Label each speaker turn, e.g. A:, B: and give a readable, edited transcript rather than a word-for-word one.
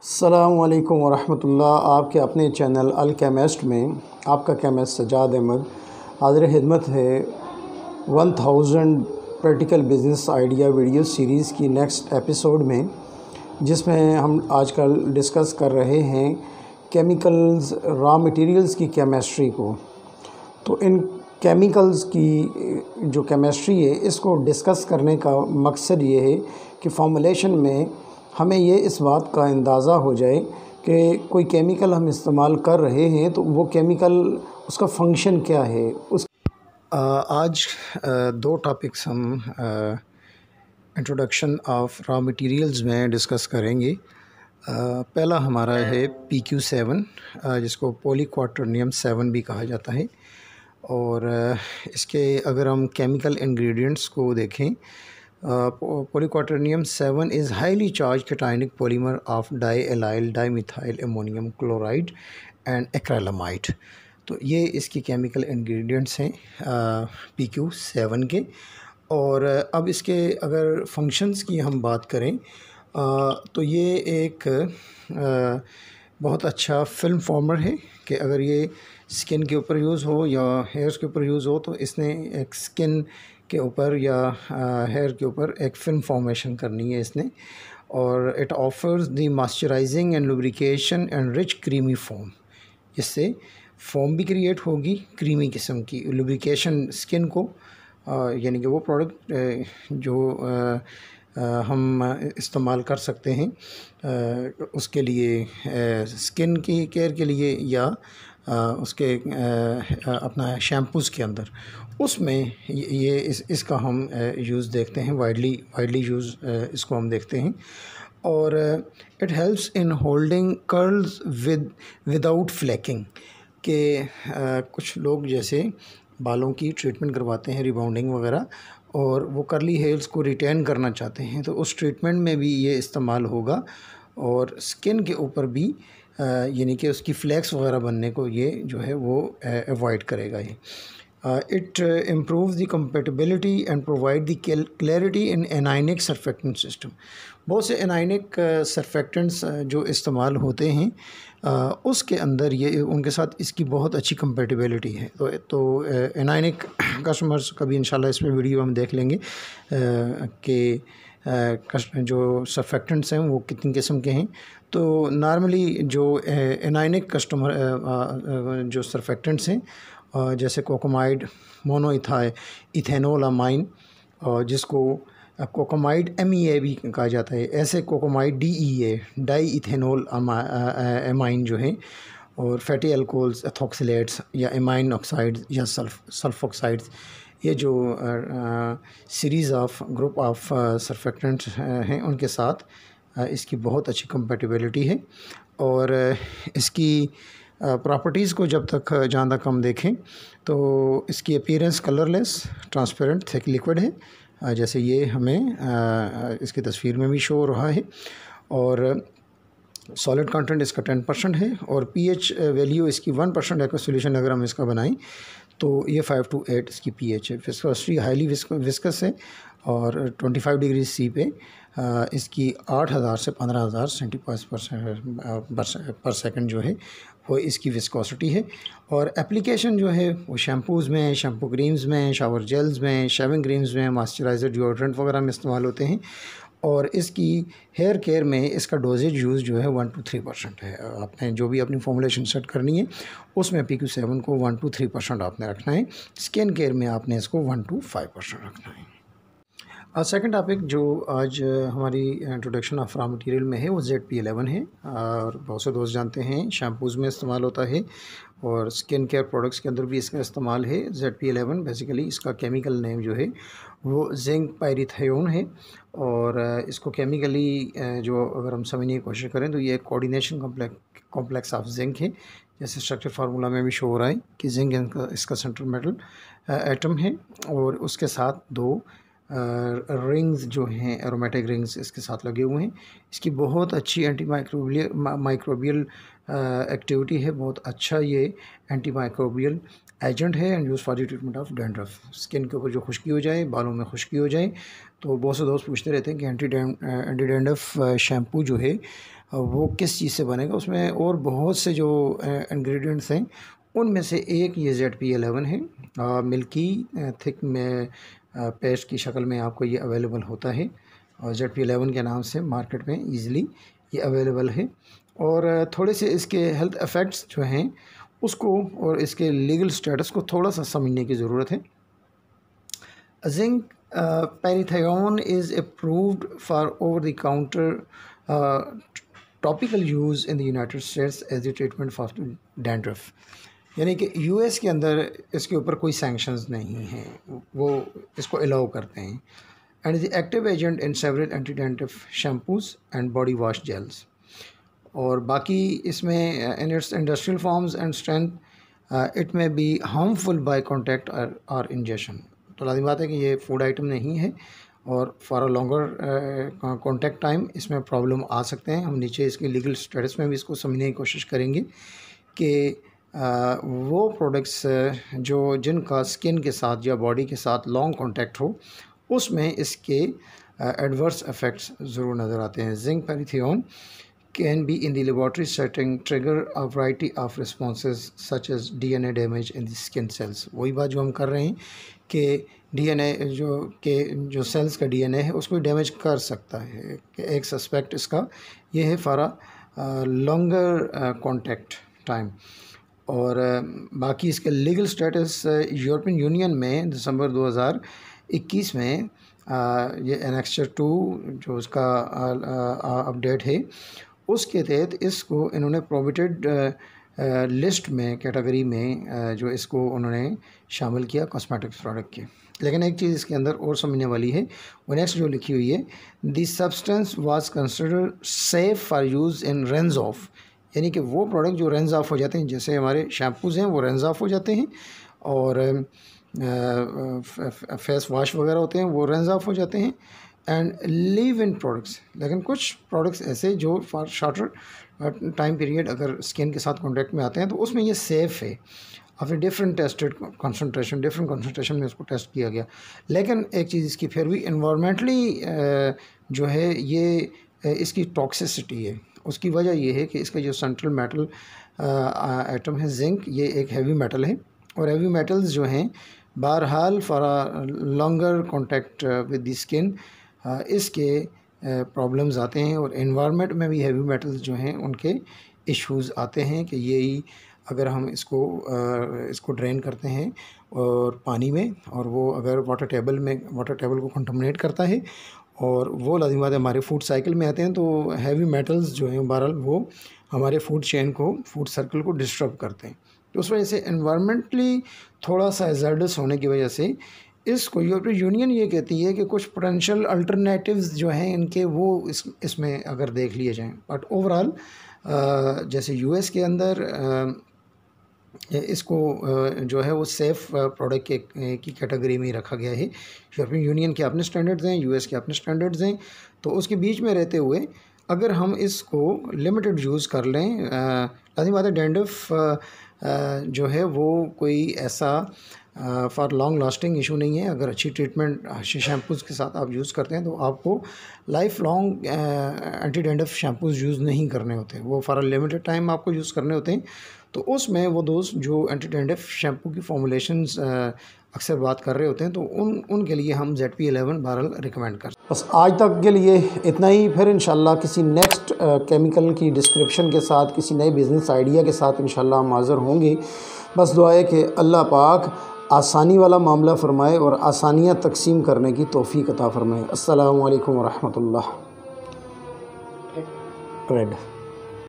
A: अस्सलामुअलैकुम वरहमतुल्लाह। आपके अपने चैनल अल केमिस्ट में आपका केमिस्ट सज्जाद अहमद हाज़िर खिदमत है 1000 practical business idea video series की नेक्स्ट एपिसोड में, जिसमें हम आजकल डिस्कस कर रहे हैं केमिकल्स, रॉ मटेरियल्स की केमिस्ट्री को। तो इन केमिकल्स की जो केमिस्ट्री है, इसको डिस्कस करने का मकसद ये है कि फॉर्मुलेशन में हमें ये इस बात का अंदाज़ा हो जाए कि कोई केमिकल हम इस्तेमाल कर रहे हैं तो वो केमिकल, उसका फंक्शन क्या है। आज दो टॉपिक्स हम इंट्रोडक्शन ऑफ रॉ मटेरियल्स में डिस्कस करेंगे। पहला हमारा है PQ7, जिसको पॉलीक्वाटर्नियम 7 भी कहा जाता है। और इसके अगर हम केमिकल इंग्रेडिएंट्स को देखें, polyquaternium 7 is highly charge cationic polymer of diallyl dimethyl ammonium chloride and acrylamide. तो ये इसकी केमिकल इंग्रेडिएंट्स हैं PQ7 के। और अब इसके अगर फंक्शंस की हम बात करें तो ये एक बहुत अच्छा फिल्म फॉर्मर है कि अगर ये स्किन के ऊपर यूज़ हो या हेयर्स के ऊपर यूज़ हो तो इसने एक स्किन के ऊपर या हेयर के ऊपर एक फिल्म फॉर्मेशन करनी है इसने। और it offers the moisturising and lubrication and rich creamy foam. इससे फोम भी क्रिएट होगी, क्रीमी किस्म की लुब्रिकेशन स्किन को, यानी कि वो प्रोडक्ट जो हम इस्तेमाल कर सकते हैं उसके लिए, स्किन की केयर के लिए या उसके अपना शैम्पूज़ के अंदर, उसमें ये इसका हम यूज़ देखते हैं, वाइडली यूज़ इसको हम देखते हैं। और it helps in holding curls without फ्लैकिंग के कुछ लोग जैसे बालों की ट्रीटमेंट करवाते हैं, रिबाउंडिंग वगैरह, और वो कर्ली हेयर्स को रिटेन करना चाहते हैं तो उस ट्रीटमेंट में भी ये इस्तेमाल होगा। और स्किन के ऊपर भी यानी कि उसकी फ्लैक्स वगैरह बनने को ये जो है वो अवॉइड करेगा ये। It improves the compatibility and provide the clarity in anionic surfactant system। बहुत से एनाइनिक सरफेक्टेंट्स जो इस्तेमाल होते हैं उसके अंदर ये उनके साथ इसकी बहुत अच्छी compatibility है। तो एनाइनिक कस्टमर्स का भी इंशाल्लाह इसमें वीडियो हम देख लेंगे कि जो सरफेक्टेंट्स हैं वो कितनी किस्म के हैं। तो नॉर्मली जो एनाइनिक कस्टमर जो सरफेक्टेंट्स हैं, जैसे कोकोमाइड, इथेनोल अमाइन, और जिसको कोकोमाइड MEA भी कहा जाता है, ऐसे कोकोमाइड DEA डाई इथेनोल अमाइन जो है, और फैटी अल्कोहल्स, एथोक्सिलेट्स या एमाइन ऑक्साइड्स या सल्फोक्साइड्स, ये जो series of group of surfactants हैं उनके साथ इसकी बहुत अच्छी कंपैटिबिलिटी है। और इसकी प्रॉपर्टीज़ को जब तक जहाँ तक हम देखें तो इसकी appearance colourless, transparent, thick liquid है, जैसे ये हमें इसकी तस्वीर में भी शो हो रहा है। और सॉलिड कंटेंट इसका 10% है, और pH वैल्यू इसकी 1% एक्वा सॉल्यूशन अगर हम इसका बनाएं तो ये 5 to 8 इसकी pH है। विस्कोसिटी हाईली विस्कस है, और 25 डिग्री C पे इसकी 8000 से 15000 सेंटीपास पर सेकंड जो है वो इसकी विस्कोसिटी है। और एप्लीकेशन जो है वो शैम्पूज़ में, शैम्पू क्रीम्स में, शावर जेल्स में, शेविंग क्रीम्स में, मॉइस्चराइज़र, डिओड्रेंट वगैरह में इस्तेमाल होते हैं। और इसकी हेयर केयर में इसका डोजेज यूज़ जो है 1 to 3% है। आपने जो भी अपनी फॉर्मुलेशन सेट करनी है उसमें PQ7 को 1 to 3% आपने रखना है। स्किन केयर में आपने इसको 1 to 5% रखना है। सेकंड टॉपिक जो आज हमारी इंट्रोडक्शन ऑफ रॉ मटेरियल में है वो ZP11 है। और बहुत से दोस्त जानते हैं शैम्पूज़ में इस्तेमाल होता है, और स्किन केयर प्रोडक्ट्स के अंदर भी इसका इस्तेमाल है। ZP11 बेसिकली इसका केमिकल नेम जो है वो जिंक पायरीथियोन है। और इसको केमिकली जो अगर हम समझने की कोशिश करें तो ये एक कोऑर्डिनेशन कॉम्प्लेक्स ऑफ जिंक है, जैसे स्ट्रक्चर फार्मूला में भी शो हो रहा है कि जिंक इसका सेंट्रल मेटल एटम है, और उसके साथ दो रिंग्स जो हैं एरोमेटिक रिंग्स इसके साथ लगे हुए हैं। इसकी बहुत अच्छी एंटी माइक्रोबियल एक्टिविटी है, बहुत अच्छा ये एंटी माइक्रोबियल एजेंट है and use for the treatment of dandruff. Skin के ऊपर जो खुश्की हो जाए, बालों में खुश्की हो जाए, तो बहुत से दोस्त पूछते रहते हैं कि एंटी डैंड्रफ शैम्पू जो है वो किस चीज़ से बनेगा। उसमें और बहुत से जो इंग्रेडिएंट्स हैं उनमें से एक ये ZP11 है। मिल्की थिक में पेस्ट की शक्ल में आपको ये अवेलेबल होता है और ZP11 के नाम से मार्केट में ईज़िली ये अवेलेबल है। और थोड़े से इसके हेल्थ इफ़ेक्ट्स जो हैं उसको और इसके लीगल स्टेटस को थोड़ा सा समझने की ज़रूरत है। Zinc pyrithione is approved for over the counter topical use in the United States as a treatment for dandruff. यानी कि US के अंदर इसके ऊपर कोई सैंक्शंस नहीं हैं, वो इसको अलाउ करते हैं। And is active agent in several anti dandruff shampoos and body wash gels. और बाकी इसमें in its industrial forms and strength it may be harmful by contact और इंजेक्शन। तो लाज़िम बात है कि ये फूड आइटम नहीं है और for a longer contact time इसमें प्रॉब्लम आ सकते हैं। हम नीचे इसके लीगल स्टेटस में भी इसको समझने की कोशिश करेंगे कि वो प्रोडक्ट्स जो जिनका स्किन के साथ या बॉडी के साथ लॉन्ग कॉन्टैक्ट हो उसमें इसके एडवर्स इफ़ेक्ट्स ज़रूर नज़र आते हैं। Zinc pyrithione can be in the laboratory setting trigger a variety of responses such as DNA damage in the skin cells। वही बात जो हम कर रहे हैं कि DNA जो सेल्स का DNA है उसको डैमेज कर सकता है। एक सस्पेक्ट इसका ये है फॉर लॉन्गर कॉन्टैक्ट टाइम। और बाकी इसके लीगल स्टेटस यूरोपियन यूनियन में दिसंबर 2021 में ये एनेक्सचर 2 जो उसका अपडेट है उसके तहत इसको इन्होंने प्रोहिबिटेड लिस्ट में कैटेगरी में जो इसको उन्होंने शामिल किया कॉस्मेटिक्स प्रोडक्ट के। लेकिन एक चीज़ इसके अंदर और समझने वाली है, वो नेक्स्ट जो लिखी हुई है, this substance was considered safe for use in range of. यानी कि वो प्रोडक्ट जो रेंज ऑफ हो जाते हैं, जैसे हमारे शैम्पूज़ हैं वो रेंज ऑफ हो जाते हैं और फेस वॉश वगैरह होते हैं वो रेंज ऑफ हो जाते हैं एंड लिव इन प्रोडक्ट्स। लेकिन कुछ प्रोडक्ट्स ऐसे जो फॉर शॉर्टर टाइम पीरियड अगर स्किन के साथ कॉन्टैक्ट में आते हैं तो उसमें ये सेफ़ है। आफ्टर डिफरेंट टेस्टेड कंसंट्रेशन में उसको टेस्ट किया गया। लेकिन एक चीज़ इसकी फिर भी इन्वायरमेंटली जो है ये इसकी टॉक्सिसिटी है। उसकी वजह ये है कि इसका जो सेंट्रल मेटल एटम है जिंक, ये एक हैवी मेटल है और हैवी मेटल्स जो हैं बहरहाल for longer contact with the skin इसके प्रॉब्लम्स आते हैं और एनवायरनमेंट में भी हैवी मेटल्स जो हैं उनके इश्यूज़ आते हैं कि यही अगर हम इसको ड्रेन करते हैं और पानी में और वो अगर वाटर टेबल को कंटामिनेट करता है और वो लाज़िम बात है हमारे फूड साइकिल में आते हैं तो हैवी मेटल्स जो हैं बहरहाल वो हमारे फूड चेन को, फूड सर्कल को डिस्टर्ब करते हैं। तो उस वजह से एनवायरमेंटली थोड़ा सा हैज़ार्डस होने की वजह से इसको यूरोपियन यूनियन ये कहती है कि कुछ पोटेंशियल अल्टरनेटिव्स जो हैं इनके वो इसमें अगर देख लिए जाएं। बट ओवरऑल जैसे US के अंदर इसको जो है वो सेफ़ प्रोडक्ट की कैटेगरी में ही रखा गया है। यूरोपियन यूनियन के अपने स्टैंडर्ड्स हैं, US के अपने स्टैंडर्ड्स हैं। तो उसके बीच में रहते हुए अगर हम इसको लिमिटेड यूज़ कर लें, लाज़िम बात है डैंड्रफ जो है वो कोई ऐसा फॉर लॉन्ग लास्टिंग इशू नहीं है। अगर अच्छी ट्रीटमेंट अच्छे शैम्पूज़ के साथ आप यूज़ करते हैं तो आपको life long anti dandruff shampoos use नहीं करने होते, वो फॉर अ लिमिटेड टाइम आपको यूज़ करने होते हैं। तो उसमें वो दोस्त जो एंटी डैंड्रफ शैम्पू की फॉर्मुलेशंस अक्सर बात कर रहे होते हैं तो उनके लिए हम ZP11 बहरहाल रिकमेंड कर। बस आज तक के लिए इतना ही। फिर इंशाल्लाह किसी नेक्स्ट केमिकल की डिस्क्रिप्शन के साथ, किसी नए बिज़नेस आइडिया के साथ इंशाल्लाह हम हाज़िर होंगे। बस दुआ है कि अल्लाह पाक आसानी वाला मामला फ़रमाए और आसानियाँ तकसीम करने की तौफ़ीक़ अता फ़रमाए। अस्सलामु अलैकुम व रहमतुल्लाह।